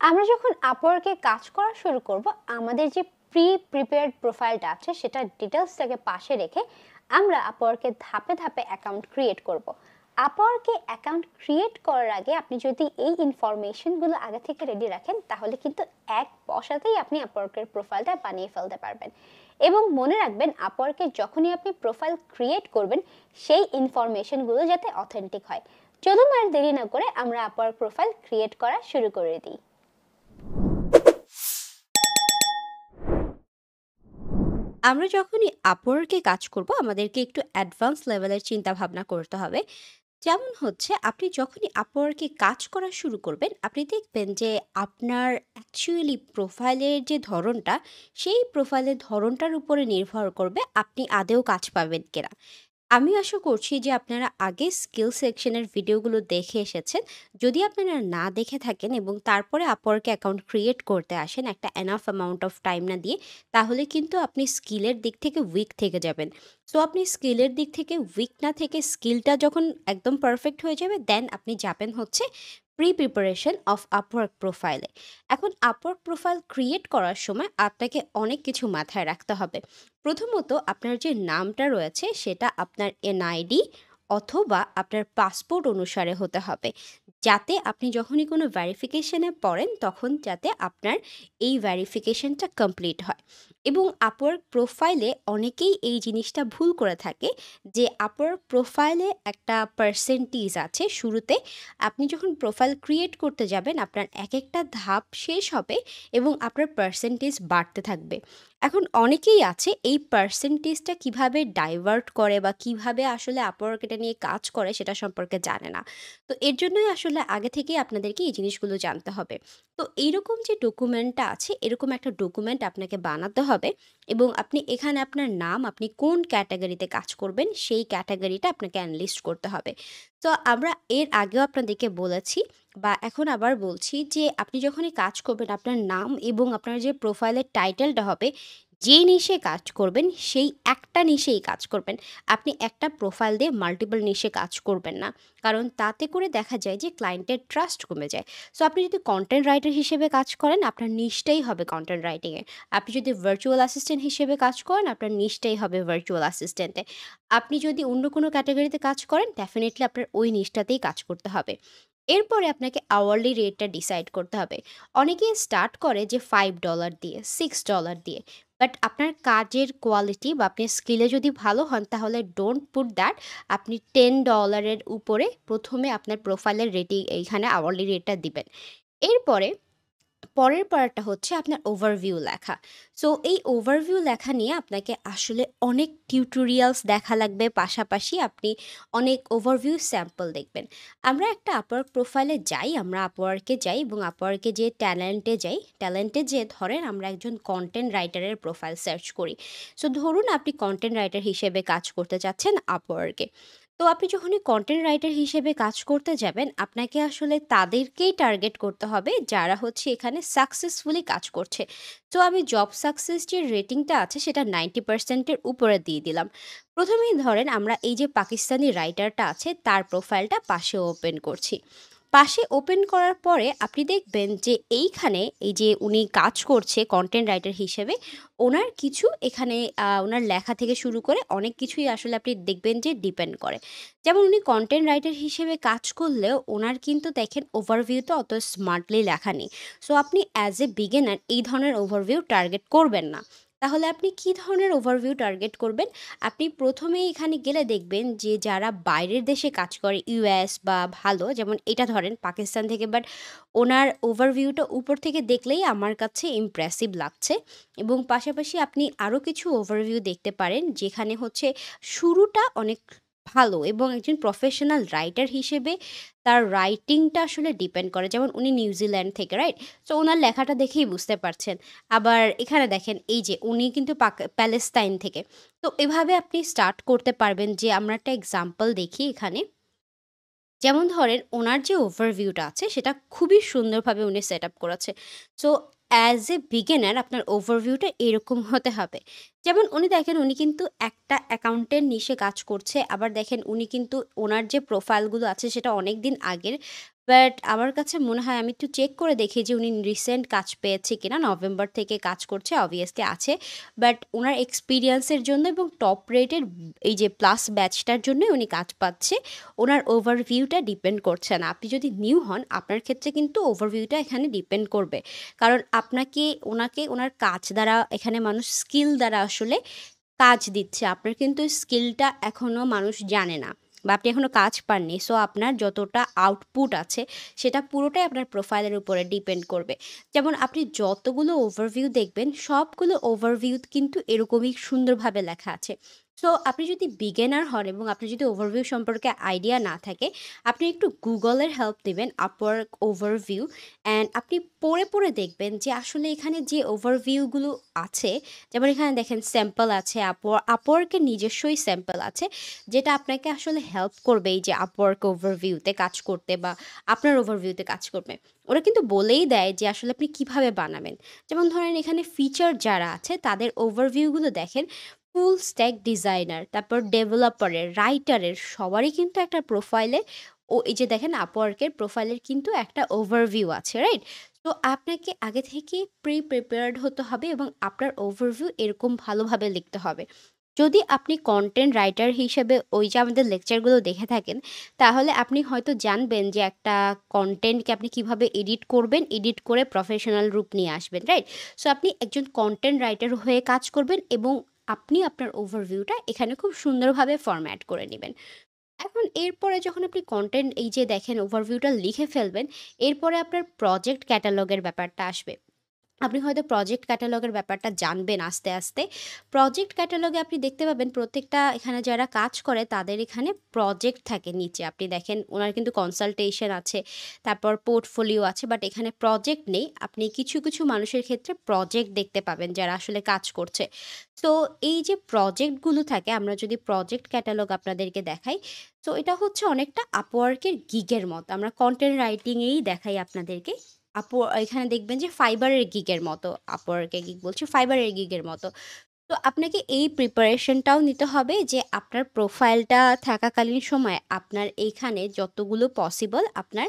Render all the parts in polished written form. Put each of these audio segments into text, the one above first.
আমরা যখন আপওয়ার্কে কাজ করা শুরু করব, আমাদের যে প্রিপেয়ার্ড প্রোফাইলটা আছে সেটা ডিটেলসটাকে পাশে রেখে আমরা আপওয়ার্কে ধাপে ধাপে অ্যাকাউন্ট ক্রিয়েট করব। আপওয়ার্কে অ্যাকাউন্ট ক্রিয়েট করার আগে আপনি যদি এই ইনফরমেশনগুলো আগে থেকে রেডি রাখেন, তাহলে কিন্তু এক বসাতেই আপনি আপওয়ার্কের প্রোফাইলটা বানিয়ে ফেলতে পারবেন। এবং মনে রাখবেন, আপওয়ার্কে যখনই আপনি প্রোফাইল ক্রিয়েট করবেন, সেই ইনফরমেশনগুলো যাতে অথেন্টিক হয়। চলুন আর দেরি না করে আমরা আপওয়ার্ক প্রোফাইল ক্রিয়েট করা শুরু করে দিই। আমরা যখনই আপওয়ার্কে কাজ করব, আমাদেরকে একটু অ্যাডভান্স লেভেলের চিন্তা ভাবনা করতে হবে। যেমন হচ্ছে, আপনি যখনই আপওয়ার্কে কাজ করা শুরু করবেন, আপনি দেখবেন যে আপনার অ্যাকচুয়ালি প্রোফাইলের যে ধরনটা, সেই প্রোফাইলের ধরনটার উপরে নির্ভর করবে আপনি আদেও কাজ পাবেন কিনা। আমি আশা করছি যে আপনারা আগে স্কিল সেকশনের ভিডিওগুলো দেখে এসেছেন। যদি আপনারা না দেখে থাকেন এবং তারপরে আপওয়ার্কে অ্যাকাউন্ট ক্রিয়েট করতে আসেন একটা এনাফ অ্যামাউন্ট অফ টাইম না দিয়ে, তাহলে কিন্তু আপনি স্কিলের দিক থেকে উইক থেকে যাবেন। সো আপনি স্কিলের দিক থেকে উইক না থেকে স্কিলটা যখন একদম পারফেক্ট হয়ে যাবে, দেন আপনি যাবেন হচ্ছে প্রিপারেশন অফ আপওয়ার্ক প্রোফাইলে। এখন আপওয়ার্ক প্রোফাইল ক্রিয়েট করার সময় আপনাকে অনেক কিছু মাথায় রাখতে হবে। প্রথমত, আপনার যে নামটা রয়েছে সেটা আপনার এনআইডি অথবা আপনার পাসপোর্ট অনুসারে হতে হবে, যাতে আপনি যখনই কোনো ভেরিফিকেশনে পড়েন তখন যাতে আপনার এই ভেরিফিকেশনটা কমপ্লিট হয়। এবং আপওয়ার্ক প্রোফাইলে অনেকেই এই জিনিসটা ভুল করে থাকে যে আপওয়ার্ক প্রোফাইলে একটা পার্সেন্টেজ আছে শুরুতে। আপনি যখন প্রোফাইল ক্রিয়েট করতে যাবেন, আপনার এক একটা ধাপ শেষ হবে এবং আপনার পার্সেন্টেজ বাড়তে থাকবে। এখন অনেকেই আছে এই পার্সেন্টেজটা কিভাবে ডাইভার্ট করে বা কিভাবে আসলে আপওয়ার্ক এটা নিয়ে কাজ করে সেটা সম্পর্কে জানে না। তো এর জন্যই আসলে আগে থেকেই আপনাদেরকে এই জিনিসগুলো জানতে হবে। তো এইরকম যে ডকুমেন্টটা আছে, এরকম একটা ডকুমেন্ট আপনাকে বানাতে হবে এবং আপনি এখানে আপনার নাম, আপনি কোন ক্যাটাগরিতে কাজ করবেন সেই ক্যাটাগরিটা আপনাকে অ্যানালিস্ট করতে হবে। তো আমরা এর আগেও আপনাদেরকে বলেছি বা এখন আবার বলছি যে আপনি যখনই কাজ করবেন, আপনার নাম এবং আপনার যে প্রোফাইলের টাইটেলটা হবে, যে নিশে কাজ করবেন সেই একটা নিশেই কাজ করবেন। আপনি একটা প্রোফাইল দিয়ে মাল্টিপল নিশে কাজ করবেন না। কারণ তাতে করে দেখা যায় যে ক্লায়েন্টের ট্রাস্ট কমে যায়। সো আপনি যদি কনটেন্ট রাইটার হিসেবে কাজ করেন, আপনার নিশটাই হবে কনটেন্ট রাইটিংয়ে। আপনি যদি ভার্চুয়াল অ্যাসিস্ট্যান্ট হিসেবে কাজ করেন, আপনার নিশটাই হবে ভার্চুয়াল অ্যাসিস্ট্যান্টে। আপনি যদি অন্য কোনো ক্যাটাগরিতে কাজ করেন, ডেফিনিটলি আপনার ওই নিশটাতেই কাজ করতে হবে। এরপরে আপনাকে আওয়ারলি রেটটা ডিসাইড করতে হবে। অনেকেই স্টার্ট করে যে $5 দিয়ে, $6 দিয়ে। বাট আপনার কাজের কোয়ালিটি বা আপনি স্কিলে যদি ভালো হন, তাহলে ডোন্ট পুট দ্যাট। আপনি $10 এর উপরে প্রথমে আপনার প্রোফাইলের রেটিং এইখানে আওয়ারলি রেটটা দিবেন। এরপরে পরের পার্টটা হচ্ছে আপনার ওভারভিউ লেখা। সো এই ওভারভিউ লেখা নিয়ে আপনাকে আসলে অনেক টিউটোরিয়ালস দেখা লাগবে। পাশাপাশি আপনি অনেক ওভারভিউ স্যাম্পল দেখবেন। আমরা একটা আপওয়ার্ক প্রোফাইলে যাই, আমরা আপওয়ার্কে যাই এবং আপওয়ার্কে যেয়ে ট্যালেন্টে যাই। ট্যালেন্টে যেয়ে ধরেন আমরা একজন কনটেন্ট রাইটারের প্রোফাইল সার্চ করি। সো ধরুন আপনি কনটেন্ট রাইটার হিসেবে কাজ করতে চাচ্ছেন আপওয়ার্কে। তো আপনি যখনই কনটেন্ট রাইটার হিসেবে কাজ করতে যাবেন, আপনাকে আসলে তাদেরকেই টার্গেট করতে হবে যারা হচ্ছে এখানে সাকসেসফুলি কাজ করছে। তো আমি জব সাকসেস যে রেটিংটা আছে সেটা 90% এর উপরে দিয়ে দিলাম। প্রথমেই ধরেন আমরা এই যে পাকিস্তানি রাইটারটা আছে তার প্রোফাইলটা পাশে ওপেন করছি। পাশে ওপেন করার পরে আপনি দেখবেন যে এইখানে এই যে উনি কাজ করছে কনটেন্ট রাইটার হিসেবে, ওনার কিছু এখানে ওনার লেখা থেকে শুরু করে অনেক কিছুই আসলে আপনি দেখবেন যে ডিপেন্ড করে। যেমন উনি কনটেন্ট রাইটার হিসেবে কাজ করলেও ওনার কিন্তু দেখেন ওভারভিউতে অত স্মার্টলি লেখা নেই। সো আপনি অ্যাজ এ বিগিনার এই ধরনের ওভারভিউ টার্গেট করবেন না। তাহলে আপনি কি ধরনের ওভারভিউ টার্গেট করবেন? আপনি প্রথমেই এখানে গেলে দেখবেন যে যারা বাইরের দেশে কাজ করে, ইউএস বা ভালো, যেমন এটা ধরেন পাকিস্তান থেকে, বাট ওনার ওভারভিউটা উপর থেকে দেখলেই আমার কাছে ইমপ্রেসিভ লাগছে। এবং পাশাপাশি আপনি আরও কিছু ওভারভিউ দেখতে পারেন যেখানে হচ্ছে শুরুটা অনেক ভালো এবং একজন প্রফেশনাল রাইটার হিসেবে তার রাইটিংটা আসলে ডিপেন্ড করে। যেমন উনি নিউজিল্যান্ড থেকে, রাইট? সো ওনার লেখাটা দেখেই বুঝতে পারছেন। আবার এখানে দেখেন এই যে উনি কিন্তু প্যালেস্তাইন থেকে। তো এভাবে আপনি স্টার্ট করতে পারবেন। যে আমরা একটা এক্সাম্পল দেখি এখানে। যেমন ধরেন ওনার যে ওভারভিউটা আছে সেটা খুবই সুন্দরভাবে উনি সেট আপ করেছে। সো অ্যাজ এ বিগিনার আপনার ওভারভিউটা এরকম হতে হবে। যেমন উনি দেখেন উনি কিন্তু একটা অ্যাকাউন্টের নিশে কাজ করছে। আবার দেখেন উনি কিন্তু ওনার যে প্রোফাইলগুলো আছে সেটা অনেক দিন আগের। বাট আমার কাছে মনে হয় আমি একটু চেক করে দেখি যে উনি রিসেন্ট কাজ পেয়েছে কিনা। নভেম্বর থেকে কাজ করছে, অবভিয়াসলি আছে। বাট উনার এক্সপেরিয়েন্সের জন্য এবং টপ রেটেড এই যে প্লাস ব্যাচটার জন্যই উনি কাজ পাচ্ছে। উনার ওভারভিউটা ডিপেন্ড করছে না। আপনি যদি নিউ হন, আপনার ক্ষেত্রে কিন্তু ওভারভিউটা এখানে ডিপেন্ড করবে। কারণ আপনাকে উনাকে উনার কাজ দ্বারা এখানে মানুষ স্কিল দ্বারা আসলে কাজ দিচ্ছে। আপনার কিন্তু স্কিলটা এখনো মানুষ জানে না বা আপনি এখনো কাজ পাননি। সো আপনার যতটা আউটপুট আছে সেটা পুরোটাই আপনার প্রোফাইলের উপরে ডিপেন্ড করবে। যেমন আপনি যতগুলো ওভারভিউ দেখবেন সবগুলো ওভারভিউ কিন্তু এরকমই সুন্দরভাবে লেখা আছে। সো আপনি যদি বিগিনার হন এবং আপনার যদি ওভারভিউ সম্পর্কে আইডিয়া না থাকে, আপনি একটু গুগলের হেল্প নিবেন Upwork ওভারভিউ অ্যান্ড আপনি পড়ে দেখবেন যে আসলে এখানে যে ওভারভিউগুলো আছে, যেমন এখানে দেখেন স্যাম্পল আছে, আপওয়ার্কের নিজস্বই স্যাম্পল আছে, যেটা আপনাকে আসলে হেল্প করবে এই যে আপওয়ার্ক ওভারভিউতে কাজ করতে বা আপনার ওভারভিউতে কাজ করবে। ওরা কিন্তু বলেই দেয় যে আসলে আপনি কিভাবে বানাবেন। যেমন ধরেন এখানে ফিচার যারা আছে তাদের ওভারভিউগুলো দেখেন, ফুল স্ট্যাক ডিজাইনার, তারপর ডেভেলপারের, রাইটারের সবারই কিন্তু একটা প্রোফাইলে ও এই যে দেখেন আপওয়ার্কের প্রোফাইলের কিন্তু একটা ওভারভিউ আছে, রাইট? তো আপনাকে আগে থেকে প্রিপেয়ার্ড হতে হবে এবং আপনার ওভারভিউ এরকম ভালোভাবে লিখতে হবে। যদি আপনি কনটেন্ট রাইটার হিসেবে ওই যে আমাদের লেকচারগুলো দেখে থাকেন, তাহলে আপনি হয়তো জানবেন যে একটা কনটেন্টকে আপনি কিভাবে এডিট করবেন, এডিট করে প্রফেশনাল রূপ নিয়ে আসবেন, রাইট? সো আপনি একজন কনটেন্ট রাইটার হয়ে কাজ করবেন এবং আপনি আপনার ওভারভিউটা এখানে খুব সুন্দরভাবে ফরম্যাট করে নিবেন। এখন এরপরে যখন আপনি কনটেন্ট এই যে দেখেন ওভারভিউটা লিখে ফেলবেন, এরপরে আপনার প্রজেক্ট ক্যাটালগের ব্যাপারটা আসবে। আপনি হয়তো প্রজেক্ট ক্যাটালগের ব্যাপারটা জানবেন আস্তে। প্রজেক্ট ক্যাটালগে আপনি দেখতে পাবেন প্রত্যেকটা এখানে যারা কাজ করে তাদের এখানে প্রজেক্ট থাকে নিচে। আপনি দেখেন উনার কিন্তু কনসালটেশন আছে, তারপর পোর্টফোলিও আছে, বাট এখানে প্রজেক্ট নেই। আপনি কিছু মানুষের ক্ষেত্রে প্রজেক্ট দেখতে পাবেন যারা আসলে কাজ করছে। তো এই যে প্রজেক্টগুলো থাকে, আমরা যদি প্রজেক্ট ক্যাটালগ আপনাদেরকে দেখাই, তো এটা হচ্ছে অনেকটা Upwork এর গিগের মতো। আমরা কনটেন্ট রাইটিং এই দেখাই আপনাদেরকে। এখানে দেখবেন যে Fiverr এর গিগের মতো, Upwork এর গিগ বলছি, Fiverr এর গিগের মতো। তো আপনাকে এই প্রিপারেশনটাও নিতে হবে যে আপনার প্রোফাইলটা থাকাকালীন সময়ে আপনার এইখানে যতগুলো পসিবল আপনার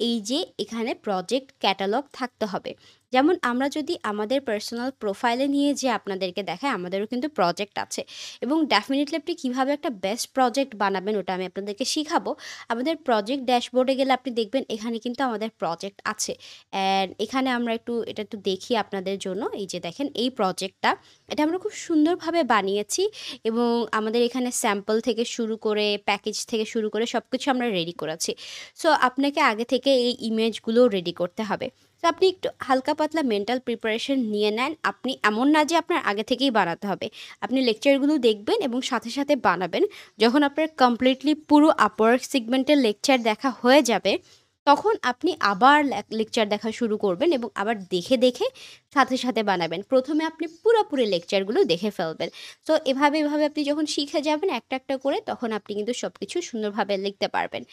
এই যে এখানে প্রজেক্ট ক্যাটালগ থাকতে হবে। যেমন আমরা যদি আমাদের পার্সোনাল প্রোফাইলে নিয়ে যে আপনাদেরকে দেখাই, আমাদেরও কিন্তু প্রজেক্ট আছে এবং ডেফিনিটলি আপনি কীভাবে একটা বেস্ট প্রজেক্ট বানাবেন ওটা আমি আপনাদেরকে শিখাবো। আমাদের প্রজেক্ট ড্যাশবোর্ডে গেলে আপনি দেখবেন এখানে কিন্তু আমাদের প্রজেক্ট আছে। অ্যান্ড এখানে আমরা এটা একটু দেখি আপনাদের জন্য। এই যে দেখেন এই প্রজেক্টটা, এটা আমরা খুব সুন্দরভাবে বানিয়েছি এবং আমাদের এখানে স্যাম্পল থেকে শুরু করে প্যাকেজ থেকে শুরু করে সবকিছু আমরা রেডি করেছি। সো আপনাকে আগে থেকে এই ইমেজগুলো রেডি করতে হবে। তো আপনি একটু হালকা পাতলা মেন্টাল প্রিপারেশন নিয়ে নেন। আপনি এমন না যে আপনার আগে থেকেই বানাতে হবে। আপনি লেকচারগুলো দেখবেন এবং সাথে বানাবেন। যখন আপনার কমপ্লিটলি পুরো Upwork সেগমেন্টের লেকচার দেখা হয়ে যাবে, তখন আপনি আবার লেকচার দেখা শুরু করবেন এবং আবার দেখে সাথে বানাবেন। ১ম এ আপনি পুরোপুরি লেকচারগুলো দেখে ফেলবেন। তো এভাবে আপনি যখন শিখে যাবেন একটা করে, তখন আপনি কিন্তু সবকিছু সুন্দরভাবে লিখতে পারবেন।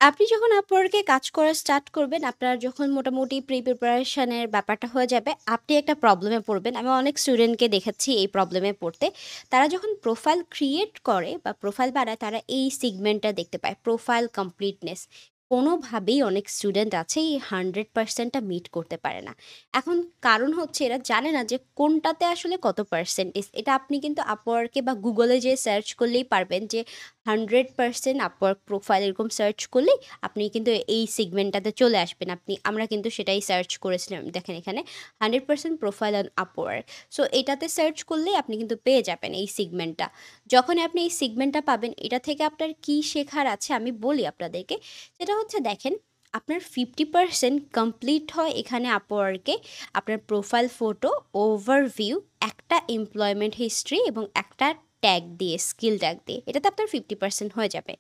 আপনি যখন Upwork এ কাজ করা স্টার্ট করবেন, আপনার যখন মোটামুটি প্রিপারেশন এর ব্যাপারটা হয়ে যাবে, আপনি একটা প্রবলেমে পড়বেন। আমি অনেক স্টুডেন্টকে দেখেছি এই প্রবলেমে পড়তে। তারা যখন প্রোফাইল ক্রিয়েট করে বা প্রোফাইল বানায়, তারা এই সেগমেন্টটা দেখতে পায়, প্রোফাইল কমপ্লিটনেস। কোনোভাবেই অনেক স্টুডেন্ট আছে এই 100% টা মিট করতে পারে না। এখন কারণ হচ্ছে এরা জানে না যে কোনটাতে আসলে কত পার্সেন্টেজ। এটা আপনি কিন্তু Upwork এ বা Google এ যেয়ে সার্চ করলেই পারবেন যে 100% Upwork প্রোফাইল এরকম সার্চ করলেই আপনি কিন্তু এই সেগমেন্টটাতে চলে আসবেন। আমরা কিন্তু সেটাই সার্চ করেছিলাম। দেখেন এখানে 100% প্রোফাইল অন Upwork। সো এটাতে সার্চ করলেই আপনি কিন্তু পেয়ে যাবেন এই সেগমেন্টটা। যখনই আপনি এই সেগমেন্টটা পাবেন, এটা থেকে আপনার কি শেখার আছে আমি বলি আপনাদেরকে। সেটা হচ্ছে দেখেন, আপনার 50% কমপ্লিট হয় এখানে Upwork এ আপনার প্রোফাইল ফটো, ওভারভিউ, একটা এমপ্লয়মেন্ট হিস্ট্রি এবং একটা ট্যাগ দিয়ে, স্কিল ট্যাগ দিয়ে। এটাতে আপনার 50% হয়ে যাবে।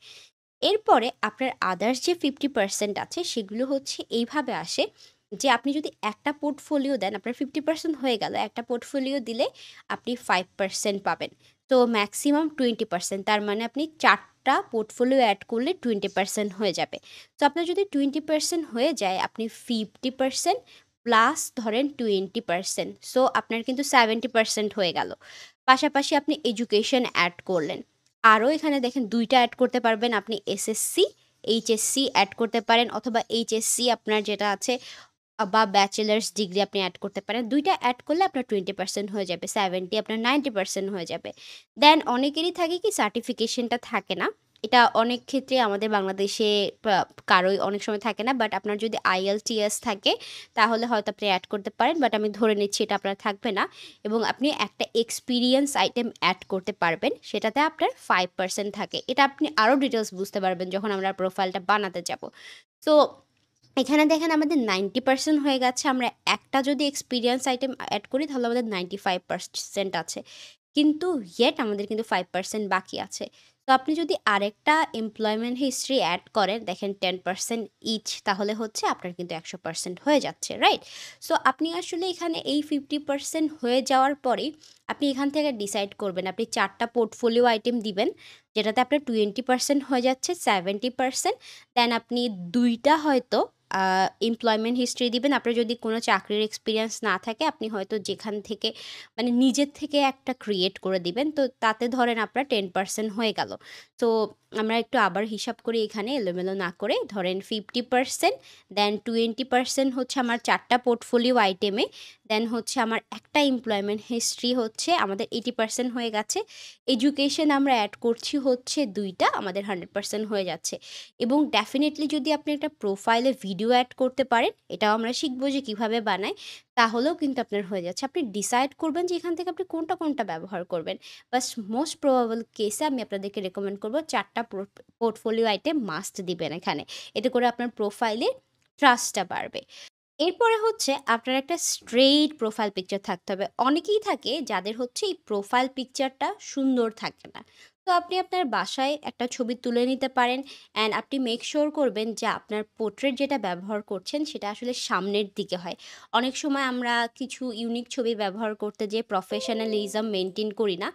এরপরে আপনার আদার্স যে 50% আছে সেগুলো হচ্ছে এইভাবে আসে যে আপনি যদি একটা পোর্টফোলিও দেন, আপনার 50% হয়ে গেল। একটা পোর্টফোলিও দিলে আপনি 5% পাবেন। তো ম্যাক্সিমাম 20%, তার মানে আপনি ৪ টা পোর্টফোলিও এড করলে 20% হয়ে যাবে। তো আপনার যদি 20% হয়ে যায়, আপনি 50% প্লাস ধরেন 20%, সো আপনার কিন্তু 70% হয়ে গেল। পাশাপাশি আপনি এডুকেশন এড করলেন। আরও এখানে দেখেন ২ টা এড করতে পারবেন আপনি, এসএসসি এইচএসসি অ্যাড করতে পারেন অথবা এইচএসসি আপনার যেটা আছে বা ব্যাচেলার্স ডিগ্রি আপনি অ্যাড করতে পারেন। ২ টা অ্যাড করলে আপনার 20% হয়ে যাবে। 70 আপনার 90% হয়ে যাবে। দেন অনেকেরই থাকে কি সার্টিফিকেশনটা থাকে না। এটা অনেক ক্ষেত্রে আমাদের বাংলাদেশে পা কারোই অনেক সময় থাকে না। বাট আপনার যদি IELTS থাকে তাহলে হয়তো আপনি অ্যাড করতে পারেন। বাট আমি ধরে নিচ্ছি এটা আপনার থাকবে না এবং আপনি একটা এক্সপেরিয়েন্স আইটেম অ্যাড করতে পারবেন। সেটাতে আপনার 5% থাকে। এটা আপনি আরও ডিটেইলস বুঝতে পারবেন যখন আমরা প্রোফাইলটা বানাতে যাব। সো এখানে দেখেন আমাদের 90% হয়ে গেছে। আমরা একটা যদি এক্সপেরিয়েন্স আইটেম এড করি তাহলে আমাদের 95% আছে। কিন্তু ইয়েট আমাদের কিন্তু 5% বাকি আছে। তো আপনি যদি আরেকটা এমপ্লয়মেন্ট হিস্ট্রি এড করেন দেখেন 10% ইচ তাহলে হচ্ছে আপনার কিন্তু 100% হয়ে যাচ্ছে, রাইট? সো আপনি আসলে এখানে এই 50% হয়ে যাওয়ার পরেই আপনি এখান থেকে ডিসাইড করবেন আপনি ৪ টা পোর্টফোলিও আইটেম দিবেন, যেটাতে আপনার 20% হয়ে যাচ্ছে, 70% দেন আপনি ২ টা হয়তো এমপ্লয়মেন্ট হিস্ট্রি দিবেন। আপনার যদি কোনো চাকরির এক্সপেরিয়েন্স না থাকে, আপনি হয়তো যেখান থেকে মানে নিজের থেকে একটা ক্রিয়েট করে দিবেন। তো তাতে ধরেন আপনার 10% হয়ে গেল। তো আমরা একটু আবার হিসাব করি এখানে এলোমেলো না করে। ধরেন 50% দেন 20% হচ্ছে আমার ৪ টা পোর্টফোলিও আইটেমে, দেন হচ্ছে আমার একটা এমপ্লয়মেন্ট হিস্ট্রি হচ্ছে আমাদের 80% হয়ে গেছে। এডুকেশন আমরা এড করছি হচ্ছে ২ টা, আমাদের 100% হয়ে যাচ্ছে। এবং ডেফিনিটলি যদি আপনি একটা প্রোফাইলে ভিডিও অ্যাড করতে পারেন, এটাও আমরা শিখব যে কিভাবে বানায়, তাহলেও কিন্তু আপনার হয়ে যাচ্ছে। আপনি ডিসাইড করবেন যে এখান থেকে আপনি কোনটা ব্যবহার করবেন। বাস মোস্ট প্রবাবল কেসে আমি আপনাদেরকে রেকমেন্ড করব ৪ টা পোর্টফোলিও আইটেম মাস্ট দিবেন এখানে। এতে করে আপনার প্রোফাইলে ট্রাস্টটা বাড়বে। এরপরে হচ্ছে আপনার একটা স্ট্রেইট প্রোফাইল পিকচার থাকতে হবে। অনেকেই থাকে যাদের হচ্ছে এই প্রোফাইল পিকচারটা সুন্দর থাকে না। তো আপনি আপনার বাসায় একটা ছবি তুলে নিতে পারেন অ্যান্ড আপনি মেক সিওর করবেন যে আপনার পোর্ট্রেট যেটা ব্যবহার করছেন সেটা আসলে সামনের দিকে হয়। অনেক সময় আমরা কিছু ইউনিক ছবি ব্যবহার করতে যেয়ে প্রফেশনালিজম মেইনটেইন করি না।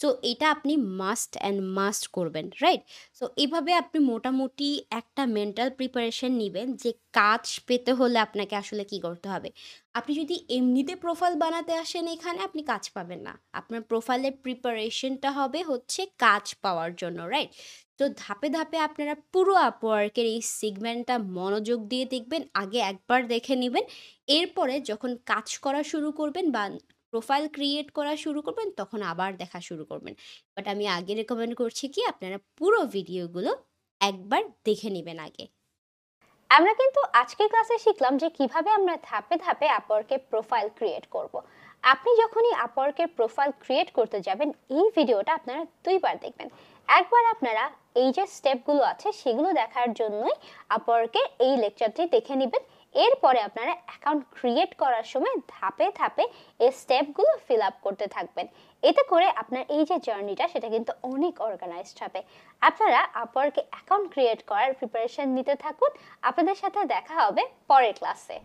সো এটা আপনি মাস্ট অ্যান্ড মাস্ট করবেন, রাইট? সো এভাবে আপনি মোটামুটি একটা মেন্টাল প্রিপারেশন নিবেন যে কাজ পেতে হলে আপনাকে আসলে কি করতে হবে। আপনি যদি এমনিতে প্রোফাইল বানাতে আসেন এখানে আপনি কাজ পাবেন না। আপনার প্রোফাইলের প্রিপারেশনটা হবে হচ্ছে কাজ পাওয়ার জন্য, রাইট? তো ধাপে ধাপে আপনারা পুরো আপওয়ার্কের এই সেগমেন্টটা মনোযোগ দিয়ে দেখবেন। আগে একবার দেখে নিবেন। এরপরে যখন কাজ করা শুরু করবেন বা প্রোফাইল ক্রিয়েট করা শুরু করবেন তখন আবার দেখা শুরু করবেন। বাট আমি আগে রেকমেন্ড করছি কি আপনারা পুরো ভিডিওগুলো একবার দেখে নিবেন আগে। আমরা কিন্তু আজকের ক্লাসে শিখলাম যে কিভাবে আমরা ধাপে ধাপে আপওয়ার্কের প্রোফাইল ক্রিয়েট করব। আপনি যখনই আপওয়ার্কের প্রোফাইল ক্রিয়েট করতে যাবেন এই ভিডিওটা আপনারা ২ বার দেখবেন। একবার আপনারা এই যে স্টেপগুলো আছে সেগুলো দেখার জন্যই আপওয়ার্কের এই লেকচারটি দেখে নেবেন। এরপরে আপনারা অ্যাকাউন্ট ক্রিয়েট করার সময় ধাপে ধাপে এই স্টেপগুলো ফিল আপ করতে থাকবেন। এতে করে আপনার এই যে জার্নিটা সেটা কিন্তু অনেক অর্গানাইজড হবে। আপনারা আপওয়ার্কে অ্যাকাউন্ট ক্রিয়েট করার প্রিপারেশন নিতে থাকুন। আপনাদের সাথে দেখা হবে পরের ক্লাসে।